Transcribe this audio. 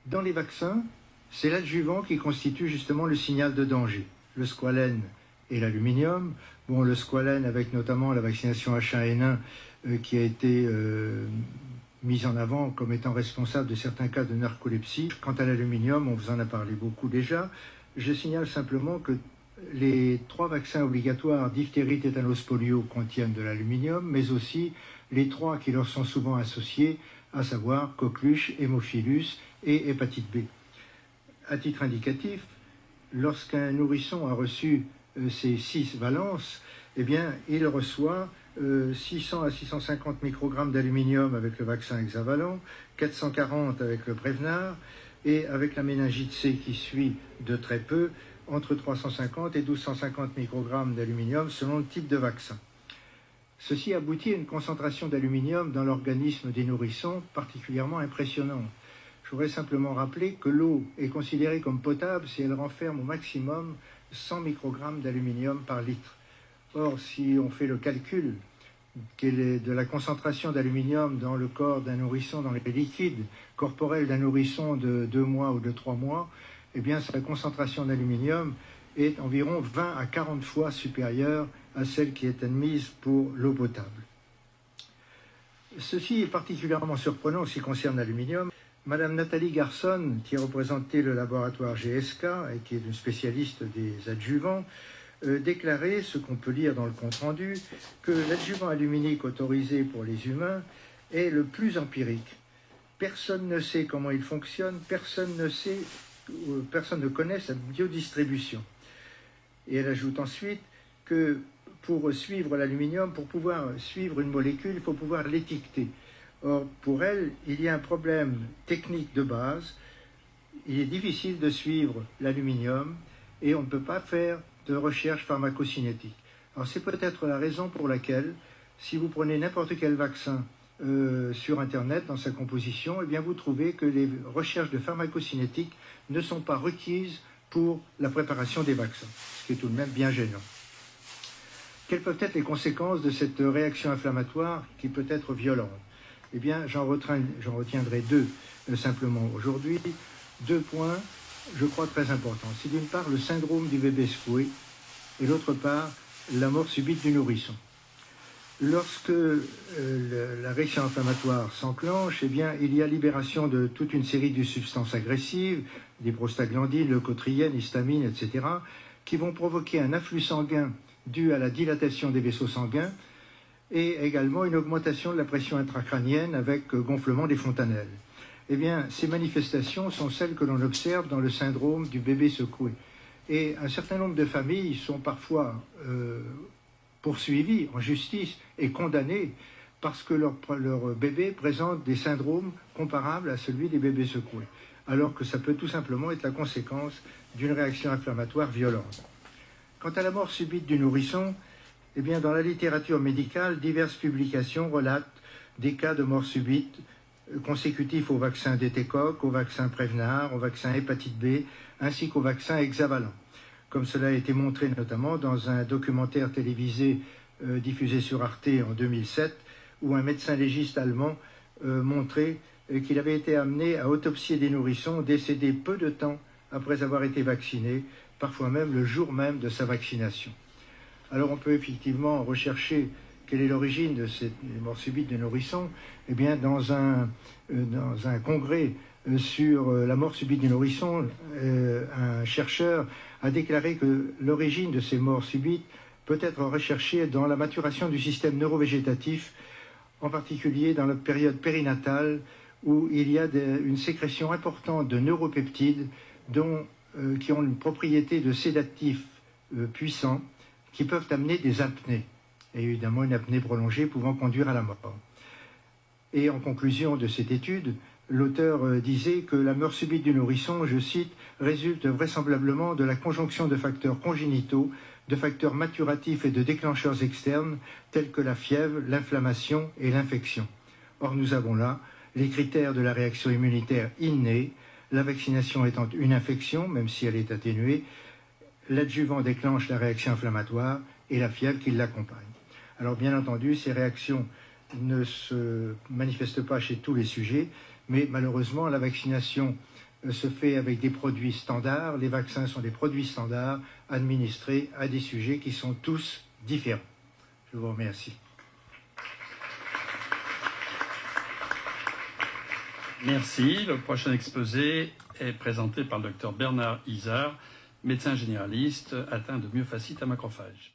Dans les vaccins, c'est l'adjuvant qui constitue justement le signal de danger. Le squalène et l'aluminium. Bon, le squalène avec notamment la vaccination H1N1 qui a été mise en avant comme étant responsable de certains cas de narcolepsie. Quant à l'aluminium, on vous en a parlé beaucoup déjà. Je signale simplement que les 3 vaccins obligatoires diphtérie, tétanos, polio contiennent de l'aluminium, mais aussi les 3 qui leur sont souvent associés, à savoir coqueluche, hémophilus et hépatite B. À titre indicatif, lorsqu'un nourrisson a reçu ces 6 valences, eh bien, il reçoit 600 à 650 microgrammes d'aluminium avec le vaccin hexavalent, 440 avec le Prevnar, et avec la méningite C qui suit de très peu, entre 350 et 1250 microgrammes d'aluminium selon le type de vaccin. Ceci aboutit à une concentration d'aluminium dans l'organisme des nourrissons particulièrement impressionnante. Je voudrais simplement rappeler que l'eau est considérée comme potable si elle renferme au maximum 100 microgrammes d'aluminium par litre. Or, si on fait le calcul de la concentration d'aluminium dans le corps d'un nourrisson, dans les liquides corporels d'un nourrisson de 2 mois ou de 3 mois, eh bien, sa concentration d'aluminium est environ 20 à 40 fois supérieure à celle qui est admise pour l'eau potable. Ceci est particulièrement surprenant en ce qui concerne l'aluminium. Madame Nathalie Garson, qui représentait le laboratoire GSK et qui est une spécialiste des adjuvants, déclarait, ce qu'on peut lire dans le compte-rendu, que l'adjuvant aluminique autorisé pour les humains est le plus empirique. Personne ne sait comment il fonctionne, personne ne connaît sa biodistribution. Et elle ajoute ensuite que pour suivre l'aluminium, pour pouvoir suivre une molécule, il faut pouvoir l'étiqueter. Or, pour elle, il y a un problème technique de base. Il est difficile de suivre l'aluminium et on ne peut pas faire de recherche pharmacocinétique. Alors, c'est peut-être la raison pour laquelle, si vous prenez n'importe quel vaccin sur Internet, dans sa composition, eh bien, vous trouvez que les recherches de pharmacocinétique ne sont pas requises pour la préparation des vaccins, ce qui est tout de même bien gênant. Quelles peuvent être les conséquences de cette réaction inflammatoire qui peut être violente? Eh bien, j'en retiendrai 2 simplement aujourd'hui. 2 points, je crois, très importants. C'est d'une part le syndrome du bébé secoué et d'autre part la mort subite du nourrisson. Lorsque la réaction inflammatoire s'enclenche, eh bien, il y a libération de toute une série de substances agressives, des prostaglandines, leucotriènes, histamines, etc., qui vont provoquer un afflux sanguin dû à la dilatation des vaisseaux sanguins et également une augmentation de la pression intracrânienne avec gonflement des fontanelles. Eh bien, ces manifestations sont celles que l'on observe dans le syndrome du bébé secoué. Et un certain nombre de familles sont parfois poursuivis en justice et condamnés parce que leur bébé présente des syndromes comparables à celui des bébés secoués, alors que ça peut tout simplement être la conséquence d'une réaction inflammatoire violente. Quant à la mort subite du nourrisson, eh bien, dans la littérature médicale, diverses publications relatent des cas de mort subite consécutifs au vaccin d'étécoque, au vaccin Prevnar, au vaccin hépatite B, ainsi qu'au vaccin hexavalent, comme cela a été montré notamment dans un documentaire télévisé diffusé sur Arte en 2007, où un médecin légiste allemand montrait qu'il avait été amené à autopsier des nourrissons décédés peu de temps après avoir été vaccinés, parfois même le jour même de sa vaccination. Alors on peut effectivement rechercher quelle est l'origine de cette mort subite des nourrissons. Eh bien, dans un congrès sur la mort subite des nourrissons, un chercheur a déclaré que l'origine de ces morts subites peut être recherchée dans la maturation du système neurovégétatif, en particulier dans la période périnatale, où il y a une sécrétion importante de neuropeptides qui ont une propriété de sédatif puissant, qui peuvent amener des apnées, et évidemment une apnée prolongée pouvant conduire à la mort. Et en conclusion de cette étude, l'auteur disait que la mort subite du nourrisson, je cite, résulte vraisemblablement de la conjonction de facteurs congénitaux, de facteurs maturatifs et de déclencheurs externes, tels que la fièvre, l'inflammation et l'infection. Or, nous avons là les critères de la réaction immunitaire innée, la vaccination étant une infection, même si elle est atténuée, l'adjuvant déclenche la réaction inflammatoire et la fièvre qui l'accompagne. Alors bien entendu, ces réactions ne se manifestent pas chez tous les sujets, mais malheureusement la vaccination se fait avec des produits standards. Les vaccins sont des produits standards administrés à des sujets qui sont tous différents. Je vous remercie. Merci. Le prochain exposé est présenté par le Dr Bernard Izard, médecin généraliste atteint de myofasciite à macrophages.